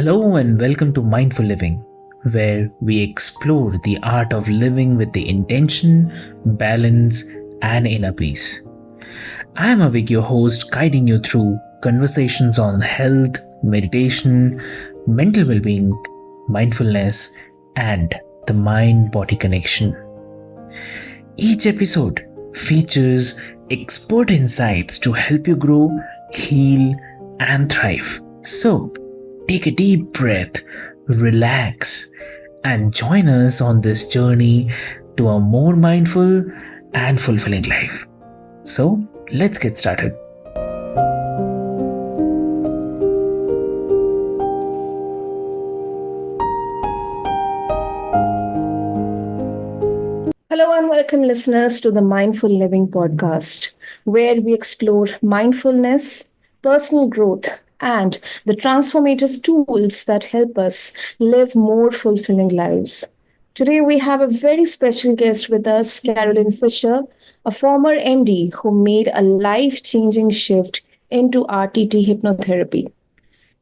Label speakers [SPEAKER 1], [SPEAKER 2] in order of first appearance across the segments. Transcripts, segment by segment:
[SPEAKER 1] Hello and welcome to Mindful Living, where we explore the art of living with the intention, balance, and inner peace. I am Avik, your host, guiding you through conversations on health, meditation, mental well being, mindfulness, and the mind body connection. Each episode features expert insights to help you grow, heal, and thrive. So, take a deep breath, relax, and join us on this journey to a more mindful and fulfilling life. So, let's get started.
[SPEAKER 2] Hello and welcome, listeners, to the Mindful Living podcast, where we explore mindfulness, personal growth, and the transformative tools that help us live more fulfilling lives. Today, we have a very special guest with us, Karoline Fischer, a former MD who made a life changing shift into RTT hypnotherapy.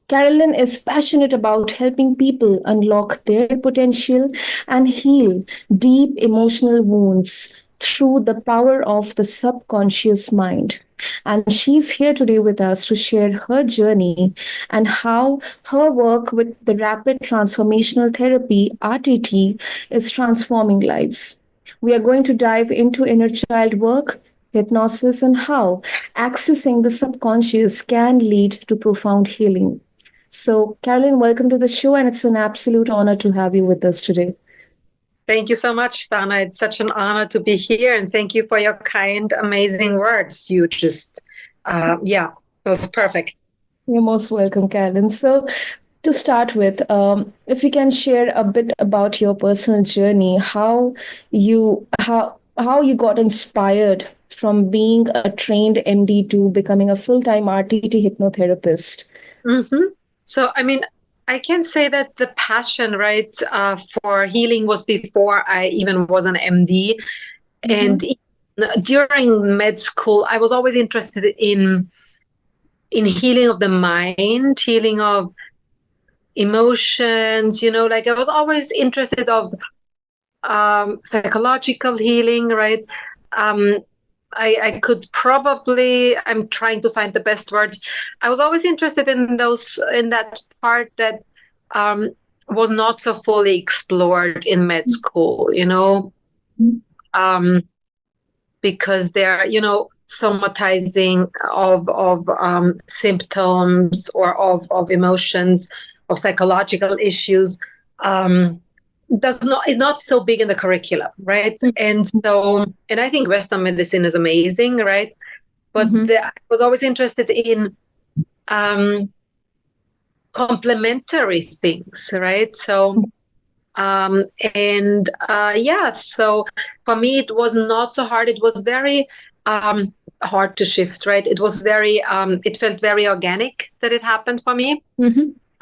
[SPEAKER 2] Carolyn is passionate about helping people unlock their potential and heal deep emotional wounds through the power of the subconscious mind. And she's here today with us to share her journey and how her work with the rapid transformational therapy, RTT, is transforming lives. We are going to dive into inner child work, hypnosis, and how accessing the subconscious can lead to profound healing. So, Caroline, welcome to the show, and it's an absolute honor to have you with us today.
[SPEAKER 3] Thank you so much, Sana. It's such an honor to be here, and thank you for your kind, amazing words. You just, it was perfect.
[SPEAKER 2] You're most welcome, Caroline. So, to start with, if you can share a bit about your personal journey, how you got inspired from being a trained MD to becoming a full-time RTT hypnotherapist.
[SPEAKER 3] Mm-hmm. So, I can say that the passion, right, for healing was before I even was an MD. And during med school, I was always interested in healing of the mind, healing of emotions, like I was always interested of psychological healing, right? I could probably, I'm trying to find the best words. I was always interested in that part that was not so fully explored in med school, because they're, somatizing of symptoms or of emotions, of psychological issues. Is not so big in the curriculum, right? And I think Western medicine is amazing, right? But I was always interested in complementary things, right? So so for me it was not so hard. It was very hard to shift, right? It was very it felt very organic that it happened for me.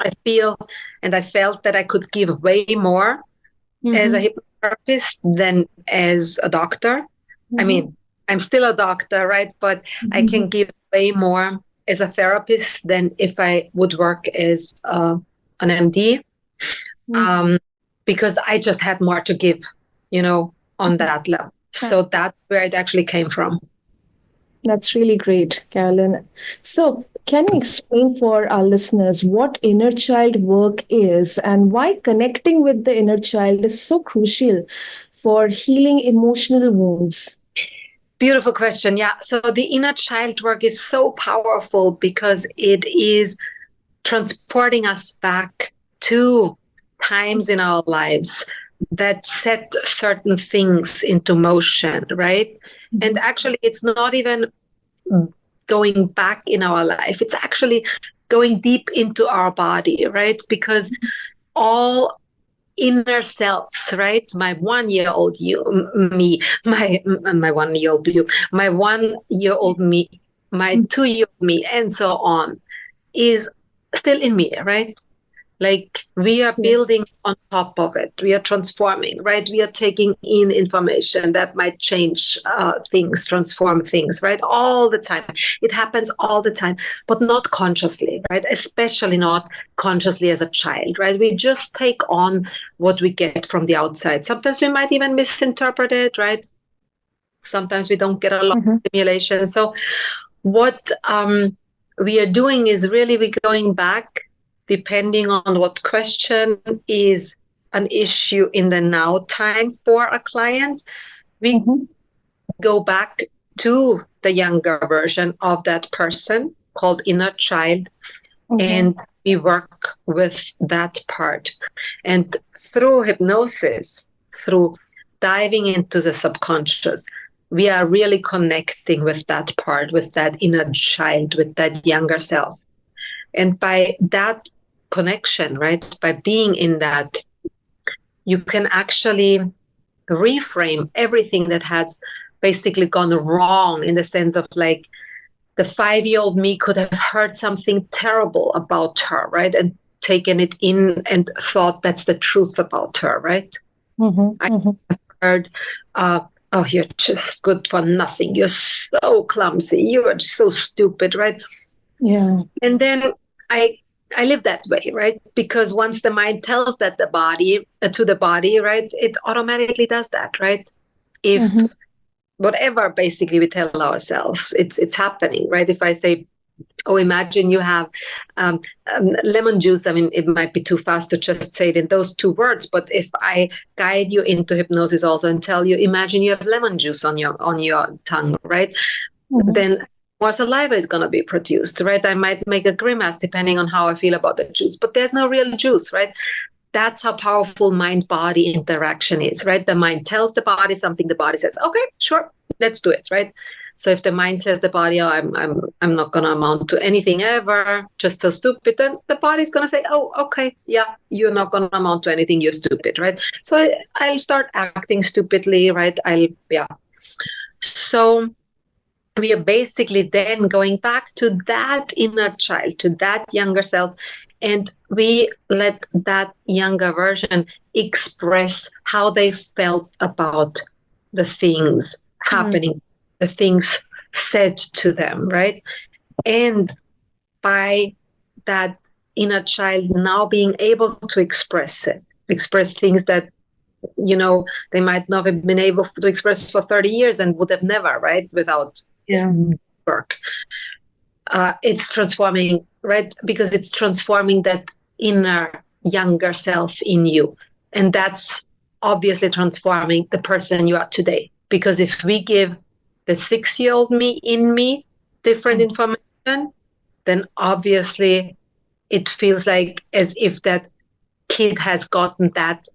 [SPEAKER 3] I felt that I could give way more as a hypnotherapist than as a doctor. I mean, I'm still a doctor, right? But I can give way more as a therapist than if I would work as an MD, because I just had more to give, on that level. So that's where it actually came from.
[SPEAKER 2] That's really great, Carolyn. So, can you explain for our listeners what inner child work is and why connecting with the inner child is so crucial for healing emotional wounds?
[SPEAKER 3] Beautiful question. Yeah. So the inner child work is so powerful because it is transporting us back to times in our lives that set certain things into motion, right? And actually, it's not even going back in our life. It's actually going deep into our body, right? Because all inner selves, right? My 1-year-old me, my 1-year-old you, my 1-year-old me, my 2-year-old me, and so on, is still in me, right? Like we are building on top of it. We are transforming, right? We are taking in information that might change things, transform things, right? All the time. It happens all the time, but not consciously, right? Especially not consciously as a child, right? We just take on what we get from the outside. Sometimes we might even misinterpret it, right? Sometimes we don't get a lot of stimulation. So what we are doing is really we're going back, depending on what question is an issue in the now time for a client. We go back to the younger version of that person called inner child, and we work with that part. And through hypnosis, through diving into the subconscious, we are really connecting with that part, with that inner child, with that younger self. And by that connection, right, by being in that, you can actually reframe everything that has basically gone wrong, in the sense of like the 5-year-old me could have heard something terrible about her, right? And taken it in and thought that's the truth about her, right? I heard, oh, you're just good for nothing. You're so clumsy. You are so stupid, right?
[SPEAKER 2] Yeah.
[SPEAKER 3] And then I live that way, right? Because once the mind tells that the body to the body, right, it automatically does that, right? If whatever basically we tell ourselves, it's happening, right? If I say, oh, imagine you have lemon juice. I mean, it might be too fast to just say it in those 2 words, but if I guide you into hypnosis also and tell you, imagine you have lemon juice on your tongue, right? Then more saliva is going to be produced, right? I might make a grimace depending on how I feel about the juice, but there's no real juice, right? That's how powerful mind-body interaction is, right? The mind tells the body something, the body says, okay, sure, let's do it, right? So if the mind says the body, oh, I'm not going to amount to anything ever, just so stupid, then the body's going to say, oh, okay, yeah, you're not going to amount to anything, you're stupid, right? So I'll start acting stupidly, right? So we are basically then going back to that inner child, to that younger self, and we let that younger version express how they felt about the things happening, the things said to them, right? And by that inner child now being able to express things that, you know, they might not have been able to express for 30 years and would have never, right, without work. It's transforming, right? Because it's transforming that inner younger self in you. And that's obviously transforming the person you are today. Because if we give the 6-year-old me in me different information, then obviously it feels like as if that kid has gotten that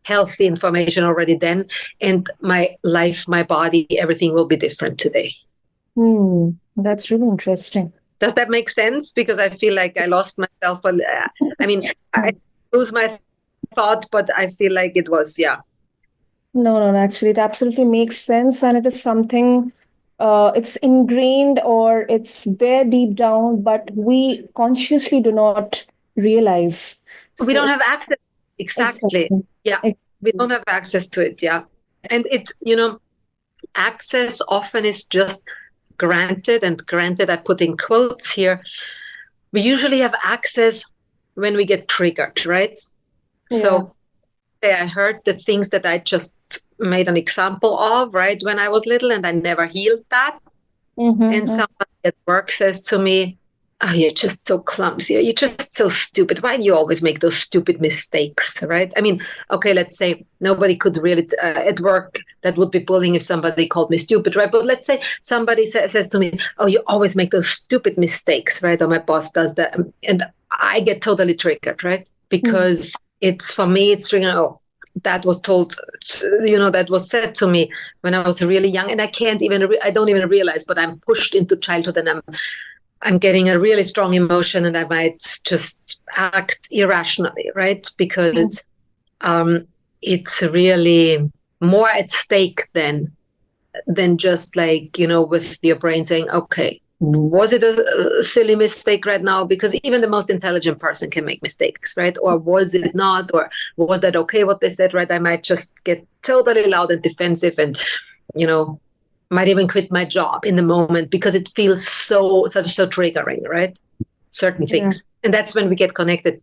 [SPEAKER 3] healthy information already then, and my life, my body, everything will be different today.
[SPEAKER 2] That's really interesting.
[SPEAKER 3] Does that make sense? Because I feel like I lost myself. I mean, I lose my thought, but I feel like it was,
[SPEAKER 2] No, actually, it absolutely makes sense. And it is something, it's ingrained or it's there deep down, but we consciously do not realize.
[SPEAKER 3] We don't have access. Exactly. Yeah.
[SPEAKER 2] Exactly.
[SPEAKER 3] We don't have access to it. Yeah. And it's, you know, access often is just granted, and granted, I put in quotes here. We usually have access when we get triggered, right?
[SPEAKER 2] Yeah.
[SPEAKER 3] So I heard the things that I just made an example of, right, when I was little, and I never healed that. And somebody at work says to me, oh, you're just so clumsy. You're just so stupid. Why do you always make those stupid mistakes, right? I mean, okay, let's say nobody could really, at work, that would be bullying if somebody called me stupid, right? But let's say somebody says to me, oh, you always make those stupid mistakes, right? Or my boss does that. And I get totally triggered, right? Because it's, for me, it's, you know, that was told, you know, that was said to me when I was really young. And I I don't even realize, but I'm pushed into childhood, and I'm getting a really strong emotion, and I might just act irrationally, right? Because it's really more at stake than just like, you know, with your brain saying, okay, was it a silly mistake right now? Because even the most intelligent person can make mistakes, right? Or was it not? Or was that okay what they said, right? I might just get totally loud and defensive and, might even quit my job in the moment because it feels so triggering, right? Certain things. And that's when we get connected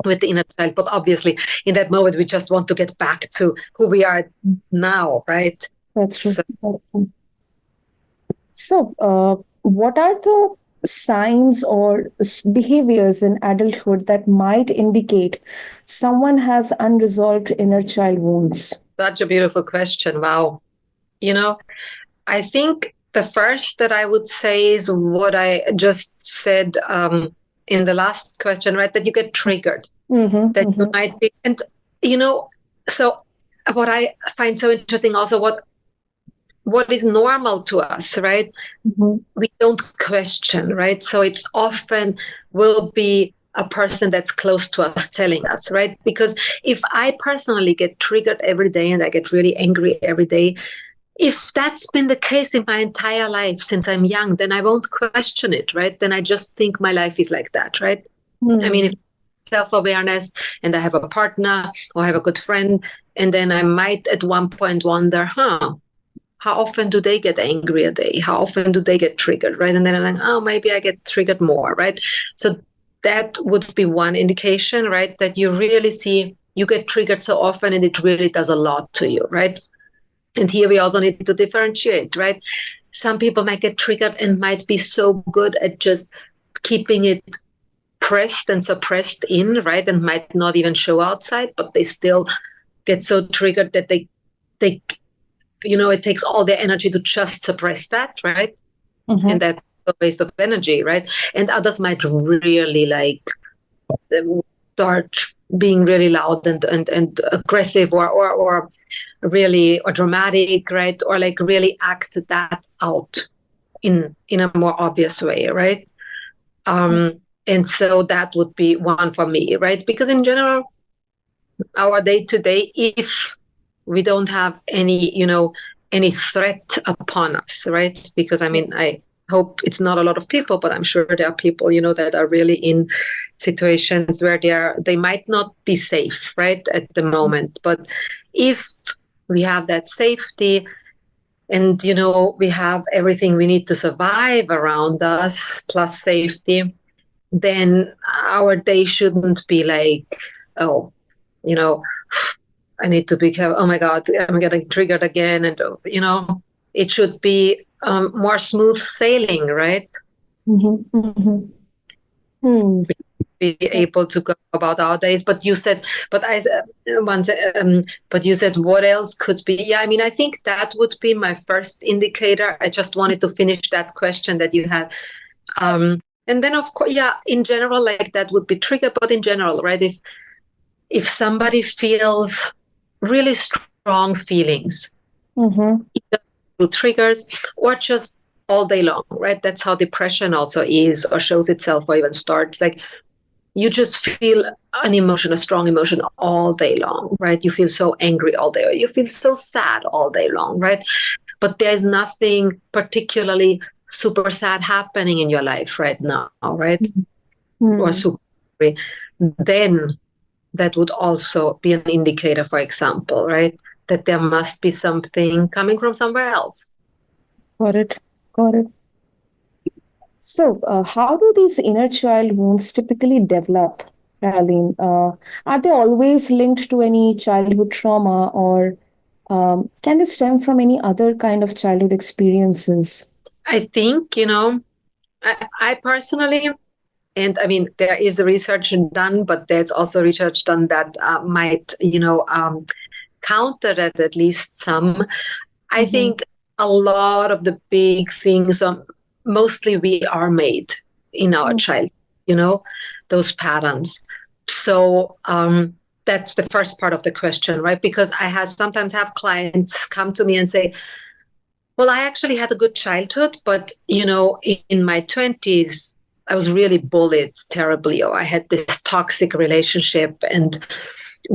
[SPEAKER 3] with the inner child. But obviously, in that moment, we just want to get back to who we are now, right?
[SPEAKER 2] That's true. So, what are the signs or behaviors in adulthood that might indicate someone has unresolved inner child wounds?
[SPEAKER 3] Such a beautiful question. Wow. I think the first that I would say is what I just said in the last question, right? That you get triggered, that you might be. And, so what I find so interesting also, what is normal to us, right? We don't question, right? So it's often will be a person that's close to us telling us, right? Because if I personally get triggered every day and I get really angry every day, if that's been the case in my entire life since I'm young, then I won't question it, right? Then I just think my life is like that, right? I mean, if self-awareness and I have a partner or I have a good friend, and then I might at one point wonder, how often do they get angry a day? How often do they get triggered, right? And then I'm like, oh, maybe I get triggered more, right? So that would be one indication, right? That you really see you get triggered so often and it really does a lot to you, right? And here we also need to differentiate, right? Some people might get triggered and might be so good at just keeping it pressed and suppressed in, right? And might not even show outside, but they still get so triggered that they it takes all their energy to just suppress that, right? And that's a waste of energy, right? And others might really start being really loud and aggressive or really or dramatic, right? Or like really act that out in a more obvious way, right? And so that would be one for me, right? Because in general, our day to day, if we don't have any threat upon us, right? Because I hope it's not a lot of people, but I'm sure there are people, that are really in situations where they might not be safe, right, at the moment. But if we have that safety and, we have everything we need to survive around us plus safety, then our day shouldn't be like, oh, I need to be careful. Oh my God, I'm getting triggered again. And, it should be more smooth sailing, right? Be able to go about our days. But you said, but you said what else could be? Yeah, I think that would be my first indicator. I just wanted to finish that question that you had. And then, of course, yeah, in general, like that would be trigger. But in general, right, if somebody feels really strong feelings, either through triggers or just all day long, right? That's how depression also is or shows itself or even starts. Like you just feel a strong emotion all day long, right? You feel so angry all day or you feel so sad all day long, right? But there's nothing particularly super sad happening in your life right now, right? Or super angry. Then that would also be an indicator, for example, right? That there must be something coming from somewhere else.
[SPEAKER 2] Got it. So, how do these inner child wounds typically develop, Karoline? Are they always linked to any childhood trauma, or can they stem from any other kind of childhood experiences?
[SPEAKER 3] I think, I personally, and there is research done, but there's also research done that might, counter that at least some. I think a lot of the big things, mostly we are made in our child, those patterns. So that's the first part of the question, right? Because I sometimes have clients come to me and say, well, I actually had a good childhood, but, in my 20s, I was really bullied terribly, or I had this toxic relationship, and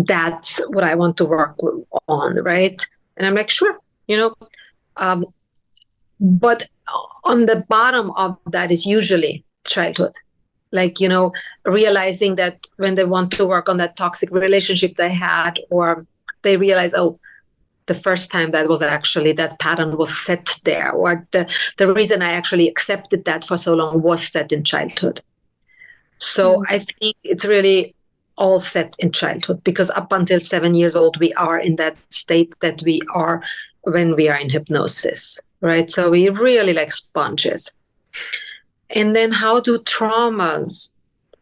[SPEAKER 3] that's what I want to work on, right? And I'm like, sure, but on the bottom of that is usually childhood. Like, realizing that when they want to work on that toxic relationship they had, or they realize, oh, the first time that was actually, that pattern was set there, or the reason I actually accepted that for so long was set in childhood. So I think it's really all set in childhood, because up until 7 years old, we are in that state that we are when we are in hypnosis, right? So we really like sponges. And then how do traumas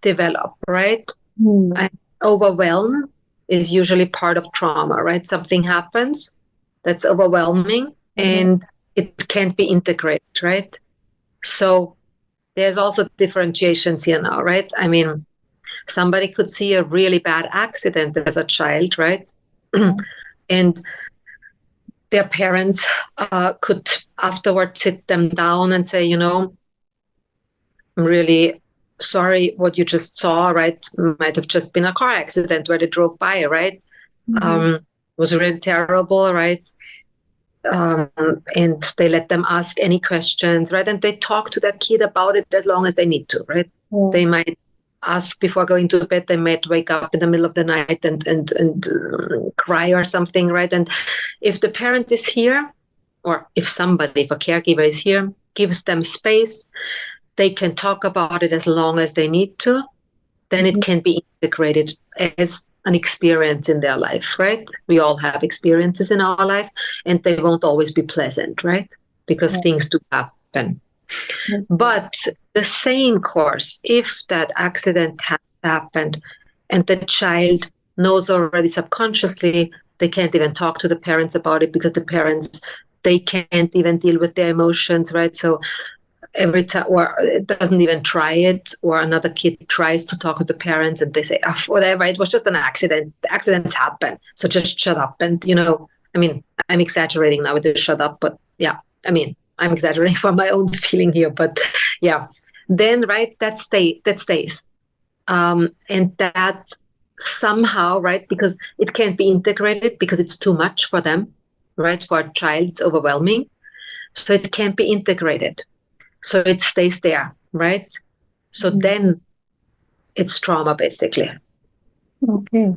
[SPEAKER 3] develop, right? And overwhelm is usually part of trauma, right? Something happens that's overwhelming and it can't be integrated, right? So there's also differentiations here now, right? I mean, somebody could see a really bad accident as a child, right? And their parents could afterwards sit them down and say, I'm really sorry what you just saw, right? Might have just been a car accident where they drove by, right? It was really terrible, right? And they let them ask any questions, right? And they talk to that kid about it as long as they need to, right? They might ask before going to bed. They might wake up in the middle of the night and cry or something, right? And if the parent is here, or if a caregiver is here, gives them space, they can talk about it as long as they need to, then it can be integrated as an experience in their life, right? We all have experiences in our life, and they won't always be pleasant, right? Because things do happen. But the same course, if that accident has happened and the child knows already subconsciously, they can't even talk to the parents about it, because the parents, they can't even deal with their emotions, right? So every time, or it doesn't even try it, or another kid tries to talk with the parents and they say, oh, whatever, it was just an accident. Accidents happen, so just shut up. And I mean, I'm exaggerating now with the shut up, but yeah, I mean, I'm exaggerating for my own feeling here, but yeah, then right, that stays, and that somehow, right, because it can't be integrated, because it's too much for them, right? For a child, it's overwhelming, so it can't be integrated. So it stays there, right? So then it's trauma, basically.
[SPEAKER 2] Okay.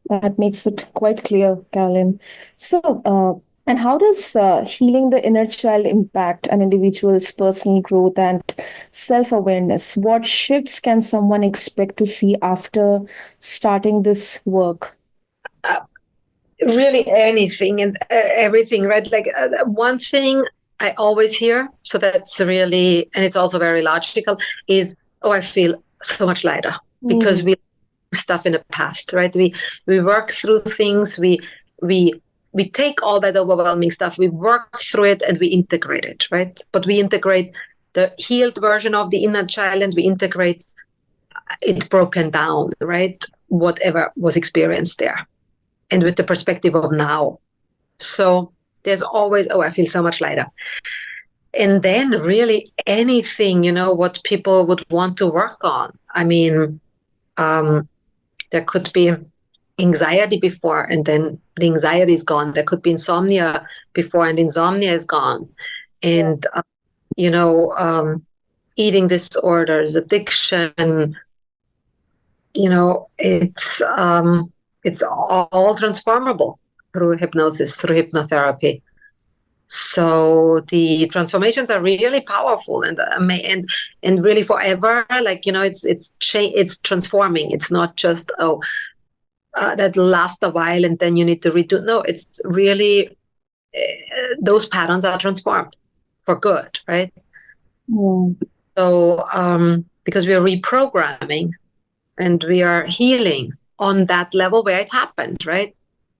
[SPEAKER 2] That makes it quite clear, Karoline. So, and how does healing the inner child impact an individual's personal growth and self-awareness? What shifts can someone expect to see after starting this work?
[SPEAKER 3] Really anything and everything, right? Like one thing I always hear, so that's really, and it's also very logical, is, oh, I feel so much lighter, because we stuff in the past, right? We work through things, we take all that overwhelming stuff, we work through it, and we integrate it, right? But we integrate the healed version of the inner child, and we integrate it broken down, right? Whatever was experienced there, and with the perspective of now. So there's always, oh, I feel so much lighter. And then really anything, what people would want to work on. I mean, there could be anxiety before, and then the anxiety is gone. There could be insomnia before, and insomnia is gone. And, eating disorders, addiction, it's all transformable through hypnosis, through hypnotherapy. So the transformations are really powerful and really forever. Like, it's transforming. It's not just that lasts a while and then you need to redo. No, it's really those patterns are transformed for good, right? So because we are reprogramming and we are healing on that level where it happened, right?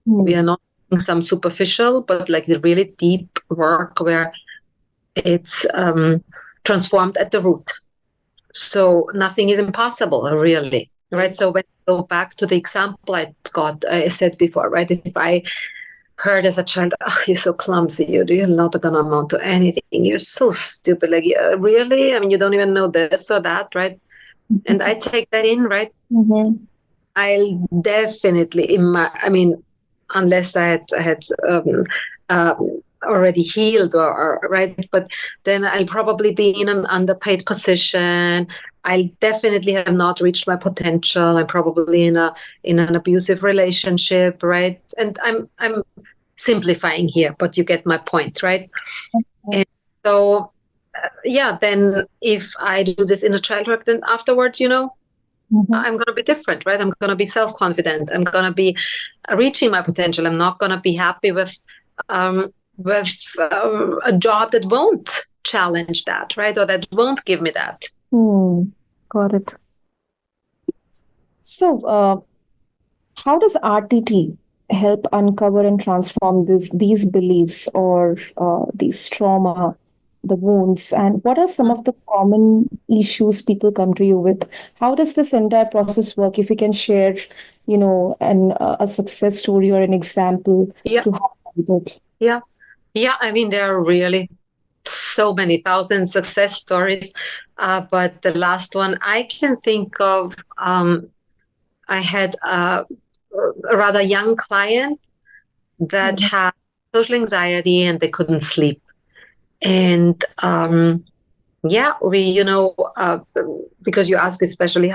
[SPEAKER 3] We are not doing some superficial, but like the really deep work where it's transformed at the root. So nothing is impossible, really, right? So when I go back to the example I said before, right? If I heard as a child, oh, you're so clumsy, you're not going to amount to anything, you're so stupid, like, really? I mean, you don't even know this or that, right? And I take that in, right? I'll definitely, unless I had already healed or right, but then I'll probably be in an underpaid position. I'll definitely have not reached my potential. I'm probably in an abusive relationship, right? And I'm simplifying here, but you get my point, right? And so yeah, then if I do this inner child work, then afterwards, I'm going to be different, right? I'm going to be self-confident. I'm going to be reaching my potential. I'm not going to be happy with a job that won't challenge that, right? Or that won't give me that.
[SPEAKER 2] Got it. So, how does RTT help uncover and transform these beliefs or these trauma, the wounds, and what are some of the common issues people come to you with? How does this entire process work? If you can share, a success story or an example to help with it.
[SPEAKER 3] Yeah. I mean, there are really so many thousand success stories, but the last one I can think of, I had a rather young client that had social anxiety and they couldn't sleep. And we, because you ask especially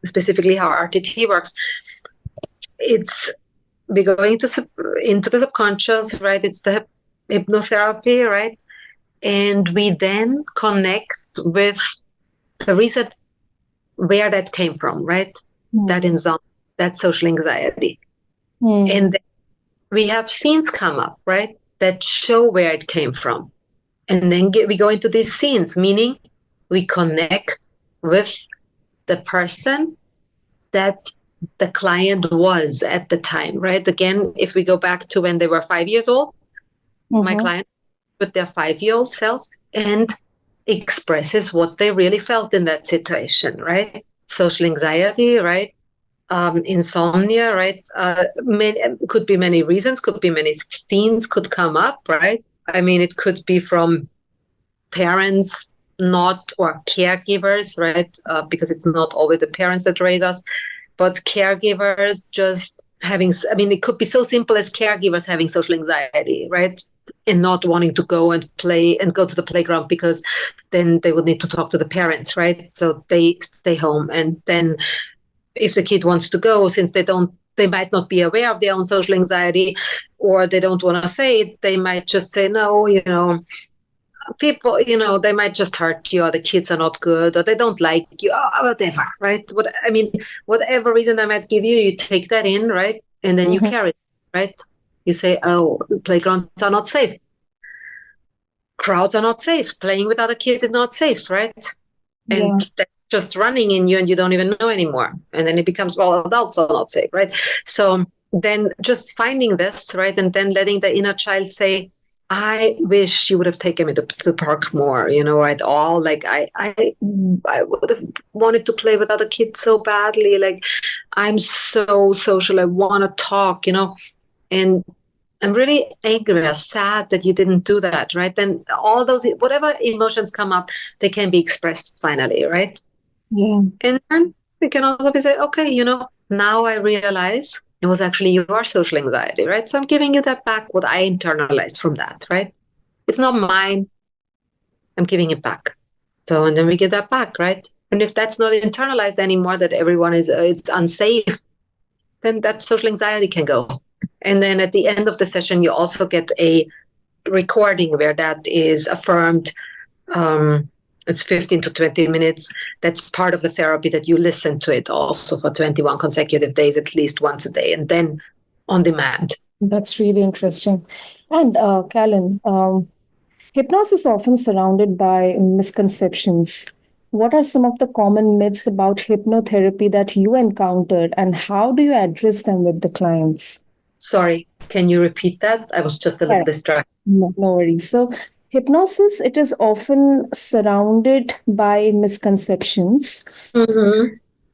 [SPEAKER 3] specifically how RTT works, we go into the subconscious, right? It's the hypnotherapy, right? And we then connect with the reason where that came from, right? That insomnia, that social anxiety. And then we have scenes come up, right? That show where it came from. And then we go into these scenes, meaning we connect with the person that the client was at the time, right? Again, if we go back to when they were 5 years old, my client with their 5-year-old self and expresses what they really felt in that situation, right? Social anxiety, right? Insomnia, right? Could be many reasons, could be many scenes could come up, right? I mean, it could be from parents or caregivers, right? Because it's not always the parents that raise us, but caregivers just it could be so simple as caregivers having social anxiety, right? And not wanting to go and play and go to the playground because then they would need to talk to the parents, right? So they stay home. And then if the kid wants to go, since they might not be aware of their own social anxiety or they don't want to say it, they might just say, no, people, they might just hurt you or the kids are not good or they don't like you or whatever, right? Whatever reason they might give you, you take that in, right? And then you carry it, right? You say, oh, playgrounds are not safe. Crowds are not safe. Playing with other kids is not safe, right? And that's just running in you and you don't even know anymore. And then it becomes, well, adults are not safe, right? So then just finding this, right? And then letting the inner child say, I wish you would have taken me to the park more, at all. Like I would have wanted to play with other kids so badly. Like I'm so social. I want to talk, and I'm really angry or sad that you didn't do that, right? Then all those, whatever emotions come up, they can be expressed finally, right?
[SPEAKER 2] Yeah.
[SPEAKER 3] And then we can also be say, okay, now I realize it was actually your social anxiety, right? So I'm giving you that back, what I internalized from that, right? It's not mine. I'm giving it back. So, and then we give that back, right? And if that's not internalized anymore, that everyone it's unsafe, then that social anxiety can go. And then at the end of the session, you also get a recording where that is affirmed. It's 15 to 20 minutes. That's part of the therapy that you listen to it also for 21 consecutive days, at least once a day, and then on demand.
[SPEAKER 2] That's really interesting. And Callan, hypnosis is often surrounded by misconceptions. What are some of the common myths about hypnotherapy that you encountered, and how do you address them with the clients?
[SPEAKER 3] Sorry, can you repeat that? I was just a little distracted.
[SPEAKER 2] No worries. So, hypnosis, it is often surrounded by misconceptions.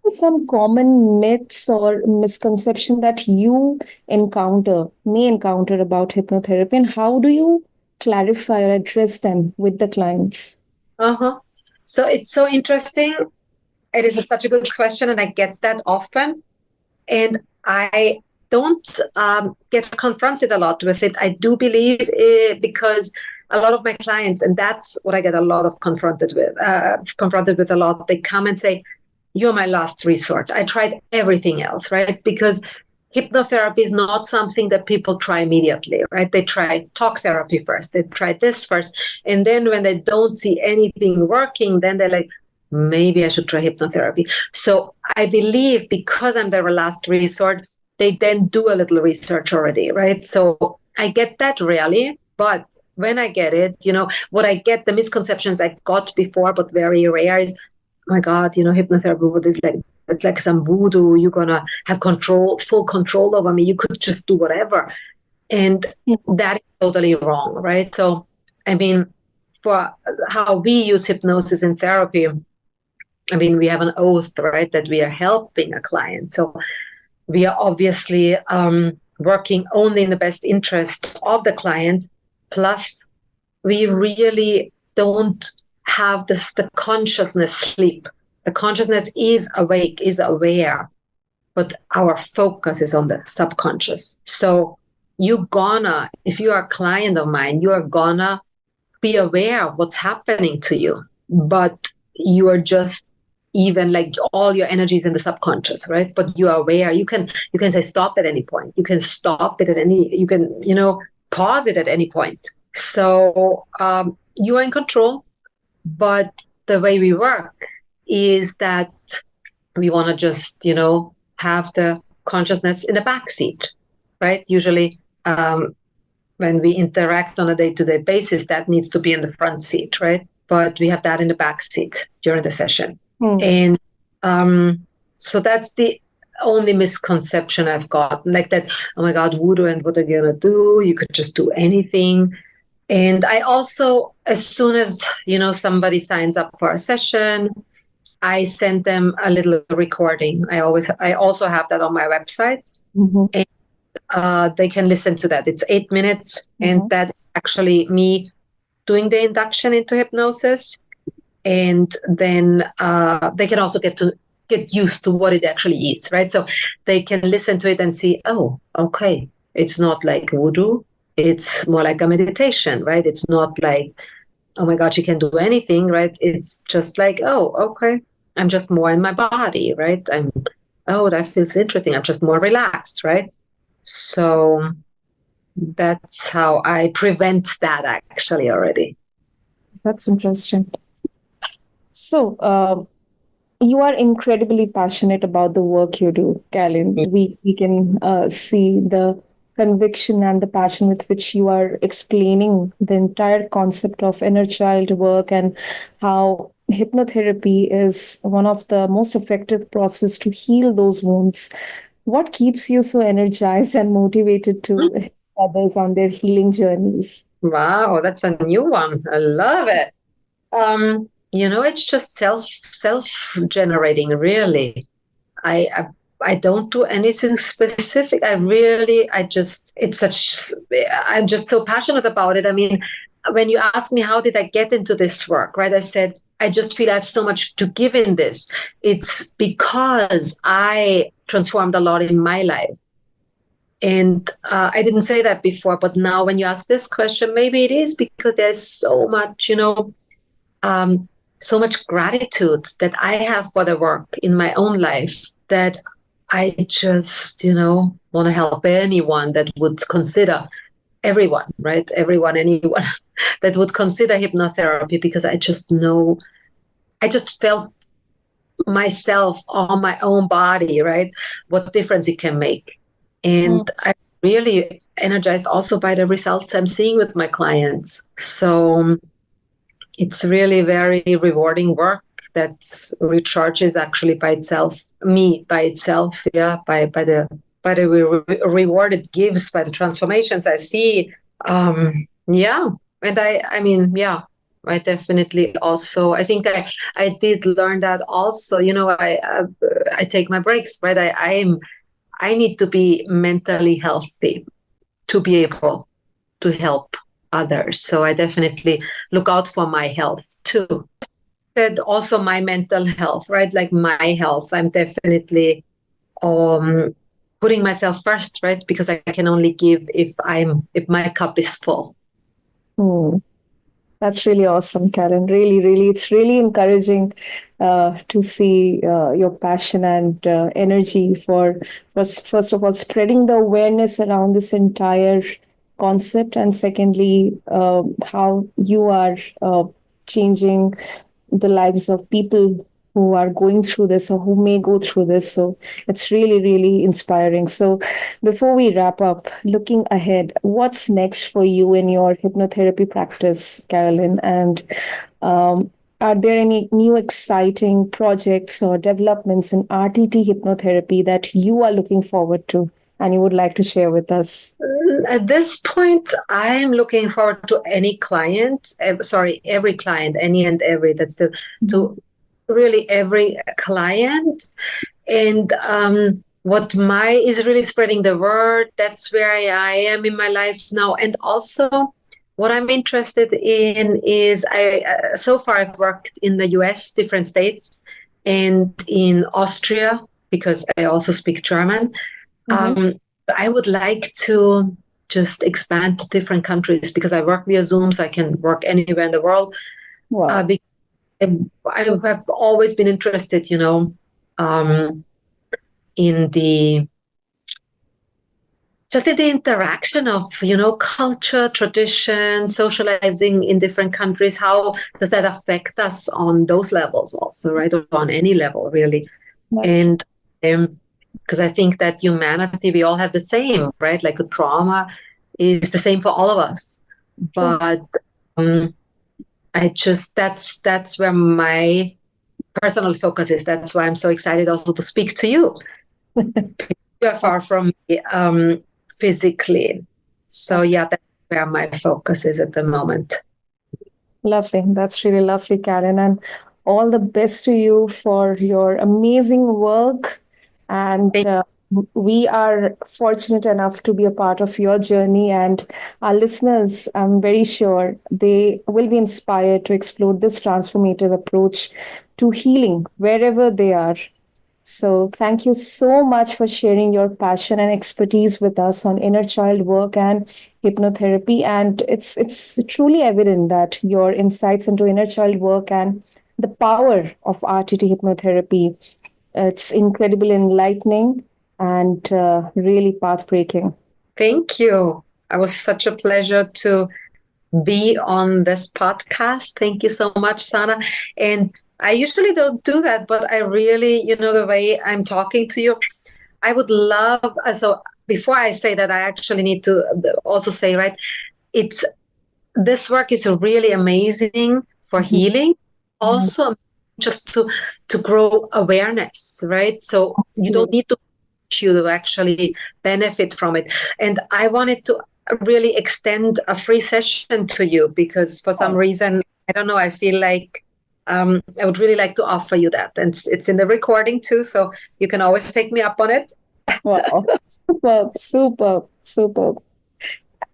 [SPEAKER 2] Some common myths or misconception that you may encounter about hypnotherapy, and how do you clarify or address them with the clients?
[SPEAKER 3] So it's so interesting. It is such a good question, and I get that often. And I don't get confronted a lot with it. I do believe because a lot of my clients, and that's what I get a lot of confronted with a lot. They come and say, "You're my last resort. I tried everything else," right? Because hypnotherapy is not something that people try immediately, right? They try talk therapy first. They try this first. And then when they don't see anything working, then they're like, maybe I should try hypnotherapy. So I believe because I'm their last resort, they then do a little research already, right? So I get that rarely, but when I get it, what I get, the misconceptions I got before, but very rare is, oh my God, hypnotherapy, what is like, it's like some voodoo. You're gonna have full control over me. You could just do whatever. And that is totally wrong, right? So, I mean, for how we use hypnosis in therapy, I mean, we have an oath, right, that we are helping a client. So we are obviously working only in the best interest of the client. Plus, we really don't have the consciousness sleep. The consciousness is awake, is aware, but our focus is on the subconscious. So if you are a client of mine, you are gonna be aware of what's happening to you, but you are just even like all your energy is in the subconscious, right? But you are aware. You can say stop at any point. You can stop it you can pause it at any point. So you are in control, but the way we work is that we want to just have the consciousness in the back seat, right? Usually when we interact on a day-to-day basis, that needs to be in the front seat, right? But we have that in the back seat during the session. And so that's the only misconception I've got, like that, oh my God, voodoo, and what are you gonna do? You could just do anything. And I also, as soon as somebody signs up for a session, I send them a little recording. I also have that on my website. And they can listen to that. It's 8 minutes, and that's actually me doing the induction into hypnosis. And then they can also get used to what it actually is, right? So they can listen to it and see, oh, okay, it's not like voodoo. It's more like a meditation, right? It's not like, oh my God, she can do anything, right? It's just like, oh, okay, I'm just more in my body, right? Oh, that feels interesting. I'm just more relaxed, right? So that's how I prevent that actually already.
[SPEAKER 2] That's interesting. So, you are incredibly passionate about the work you do, Karoline. We can see the conviction and the passion with which you are explaining the entire concept of inner child work and how hypnotherapy is one of the most effective process to heal those wounds. What keeps you so energized and motivated to help others on their healing journeys?
[SPEAKER 3] Wow, that's a new one. I love it. It's just self-generating, really. I don't do anything specific. I'm just so passionate about it. I mean, when you ask me how did I get into this work, right? I said, I just feel I have so much to give in this. It's because I transformed a lot in my life. And I didn't say that before, but now when you ask this question, maybe it is because there's so much, so much gratitude that I have for the work in my own life that I just, want to help anyone that would consider everyone, right? Everyone, anyone that would consider hypnotherapy, because I just felt myself on my own body, right? What difference it can make. And I'm really energized also by the results I'm seeing with my clients. So it's really very rewarding work that recharges actually by itself, yeah, by the reward it gives, by the transformations I see. Yeah. And I mean, yeah, I definitely also, I think I did learn that also, I take my breaks, right? I need to be mentally healthy to be able to help others. So I definitely look out for my health too. And also my mental health, right? Like my health. I'm definitely putting myself first, right? Because I can only give if my cup is full.
[SPEAKER 2] Hmm. That's really awesome, Karen. Really, really, it's really encouraging to see your passion and energy for, first of all, spreading the awareness around this entire concept, and secondly, how you are changing the lives of people who are going through this or who may go through this. So it's really, really inspiring. So before we wrap up, looking ahead, what's next for you in your hypnotherapy practice, Caroline? And are there any new exciting projects or developments in RTT hypnotherapy that you are looking forward to and you would like to share with us?
[SPEAKER 3] At this point, I'm looking forward to any client, every client, any and every, to really every client. And what my is really spreading the word. That's where I am in my life now. And also, what I'm interested in is so far I've worked in the US, different states, and in Austria, because I also speak German.
[SPEAKER 2] Mm-hmm.
[SPEAKER 3] I would like to just expand to different countries because I work via Zoom, so I can work anywhere in the world.
[SPEAKER 2] Wow.
[SPEAKER 3] I have always been interested, in the just in the interaction of culture, tradition, socializing in different countries. How does that affect us on those levels also, right? Or on any level, really.
[SPEAKER 2] That's
[SPEAKER 3] And because I think that humanity, we all have the same, right? Like a trauma is the same for all of us.
[SPEAKER 2] true.
[SPEAKER 3] But that's where my personal focus is. That's why I'm so excited also to speak to you. You are far from me physically. So yeah, that's where my focus is at the moment.
[SPEAKER 2] Lovely. That's really lovely, Karen. And all the best to you for your amazing work. And we are fortunate enough to be a part of your journey. And our listeners, I'm very sure they will be inspired to explore this transformative approach to healing wherever they are. So, thank you so much for sharing your passion and expertise with us on inner child work and hypnotherapy. And it's truly evident that your insights into inner child work and the power of RTT hypnotherapy, it's incredibly enlightening and really path breaking.
[SPEAKER 3] Thank you. It was such a pleasure to be on this podcast. Thank you so much, Sana. And I usually don't do that, but I really, the way I'm talking to you, I would love. So before I say that, I actually need to also say, right, it's this work is really amazing for healing, also just to grow awareness, right? So you don't need to actually benefit from it. And I wanted to really extend a free session to you because for some reason, I don't know, I feel like I would really like to offer you that. And it's in the recording too, so you can always take me up on it.
[SPEAKER 2] Wow, superb, superb, superb.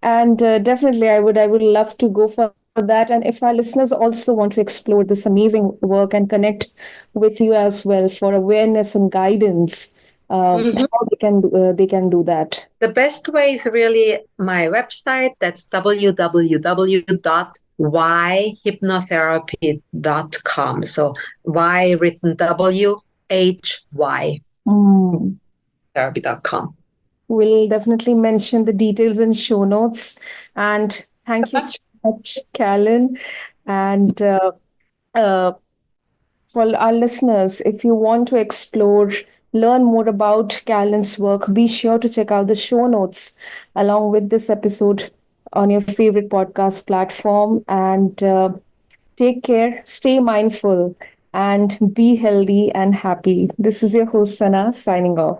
[SPEAKER 2] And definitely, I would love to go for that. And if our listeners also want to explore this amazing work and connect with you as well for awareness and guidance,
[SPEAKER 3] Mhm.
[SPEAKER 2] how they can do that.
[SPEAKER 3] The best way is really my website. That's www.whyhypnotherapy.com. So Y written WHY
[SPEAKER 2] Mm.
[SPEAKER 3] therapy.com.
[SPEAKER 2] We'll definitely mention the details in show notes. And thank you so much, Callan. And uh, for our listeners, if you want to explore, learn more about Callan's work, be sure to check out the show notes along with this episode on your favorite podcast platform. And take care, stay mindful, and be healthy and happy. This is your host, Sana, signing off.